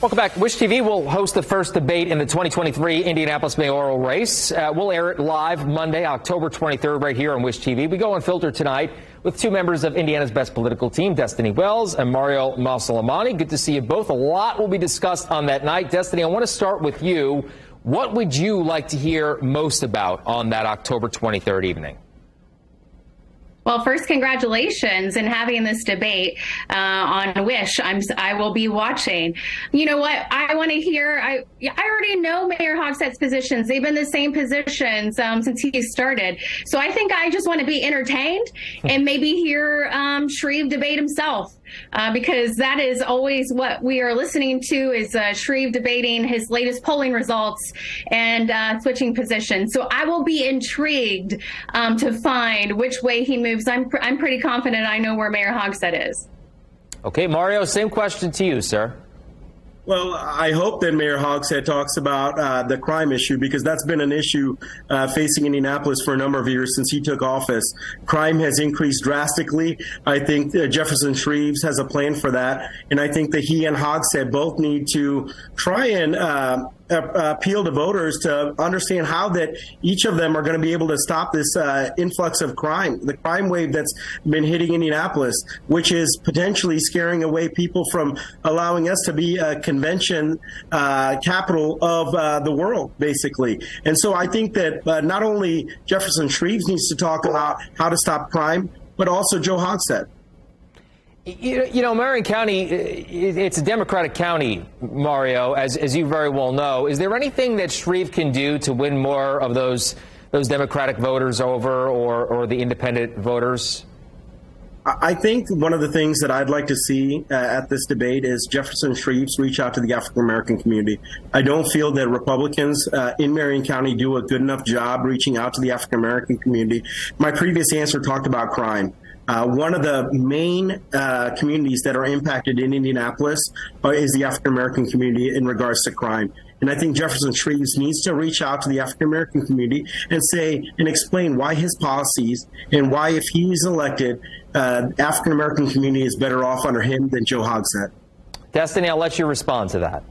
Welcome back. Wish TV will host the first debate in the 2023 Indianapolis mayoral race. We'll air it live Monday, October 23rd, right here on Wish TV. We go UnPHILtered tonight with two members of Indiana's best political team, Destiny Wells and Mario Masalamani. Good to see you both. A lot will be discussed on that night. Destiny, I want to start with you. What would you like to hear most about on that October 23rd evening? Well, first, congratulations in having this debate on Wish. I will be watching. You know what? I want to hear. I already know Mayor Hogshead's positions. They've been the same positions since he started. So I think I just want to be entertained and maybe hear Shreve debate himself. Because that is always what we are listening to is Shreve debating his latest polling results and switching positions. So I will be intrigued to find which way he moves. I'm pretty confident I know where Mayor Hogshead is. Okay, Mario, same question to you, sir. Well, I hope that Mayor Hogshead talks about the crime issue, because that's been an issue facing Indianapolis for a number of years since he took office. Crime has increased drastically. I think Jefferson Shreves has a plan for that. And I think that he and Hogshead both need to try and appeal to voters to understand how that each of them are going to be able to stop this influx of crime, the crime wave that's been hitting Indianapolis, which is potentially scaring away people from allowing us to be a convention capital of the world, basically. And so I think that not only Jefferson Shreves needs to talk about how to stop crime, but also Joe Hogshead. You know, Marion County, it's a Democratic county, Mario, as you very well know. Is there anything that Shreve can do to win more of those Democratic voters over or the independent voters? I think one of the things that I'd like to see at this debate is Jefferson Shreves reach out to the African-American community. I don't feel that Republicans in Marion County do a good enough job reaching out to the African-American community. My previous answer talked about crime. One of the main communities that are impacted in Indianapolis is the African-American community in regards to crime. And I think Jefferson Shreves needs to reach out to the African-American community and say and explain why his policies and why, if he's elected, African-American community is better off under him than Joe Hogshead. Destiny, I'll let you respond to that.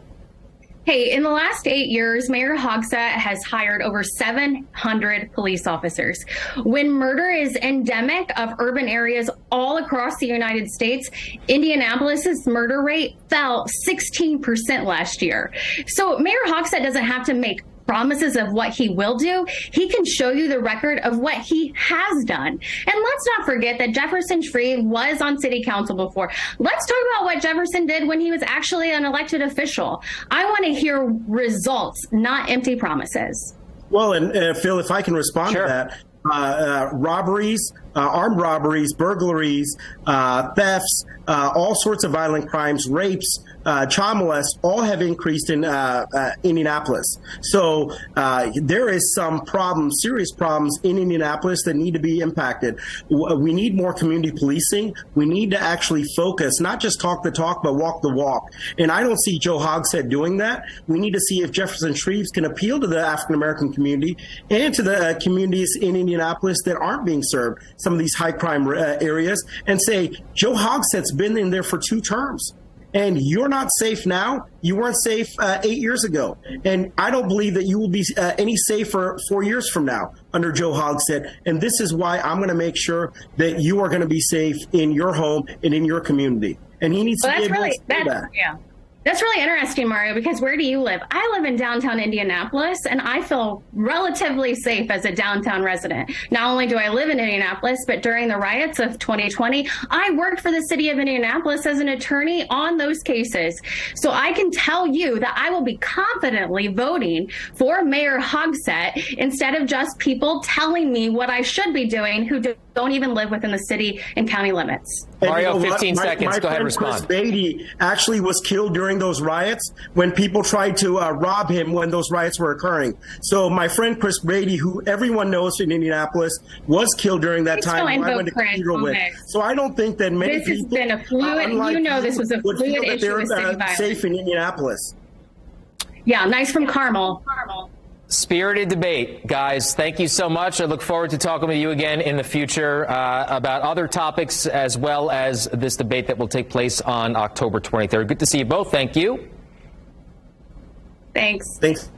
Hey, in the last 8 years, Mayor Hogshead has hired over 700 police officers. When murder is endemic of urban areas all across the United States, Indianapolis's murder rate fell 16% last year. So Mayor Hogshead doesn't have to make promises of what he will do. He can show you the record of what he has done. And let's not forget that Jefferson Shreve was on city council before. Let's talk about what Jefferson did when he was actually an elected official. I want to hear results, not empty promises. Well, and Phil, if I can respond to that, robberies, armed robberies, burglaries, thefts, all sorts of violent crimes, rapes, child molests, all have increased in Indianapolis. So there is some problems, serious problems in Indianapolis that need to be impacted. We need more community policing. We need to actually focus, not just talk the talk, but walk the walk. And I don't see Joe Hogshead doing that. We need to see if Jefferson Shreves can appeal to the African-American community and to the communities in Indianapolis that aren't being served, some of these high crime areas, and say, Joe Hogshead's been in there for 2 terms. And you're not safe now. You weren't safe 8 years ago. And I don't believe that you will be any safer 4 years from now under Joe Hogshead. And this is why I'm going to make sure that you are going to be safe in your home and in your community. And he needs to be able to do that. Yeah. That's really interesting, Mario, because where do you live? I live in downtown Indianapolis, and I feel relatively safe as a downtown resident. Not only do I live in Indianapolis, but during the riots of 2020, I worked for the city of Indianapolis as an attorney on those cases. So I can tell you that I will be confidently voting for Mayor Hogshead instead of just people telling me what I should be doing who don't even live within the city and county limits. Mario, 15 seconds. Go ahead, respond. Chris Beatty actually was killed during those riots when people tried to rob him when those riots were occurring. So my friend Chris Beatty, who everyone knows in Indianapolis, was killed during that time. I went to Cathedral with. So I don't think that many people, this has been a fluid, you know, this was a fluid issue with city violence. Safe in Indianapolis. Yeah, nice from Carmel. Spirited debate, guys. Thank you so much. I look forward to talking with you again in the future about other topics as well as this debate that will take place on October 23rd. Good to see you both. Thank you. Thanks. Thanks.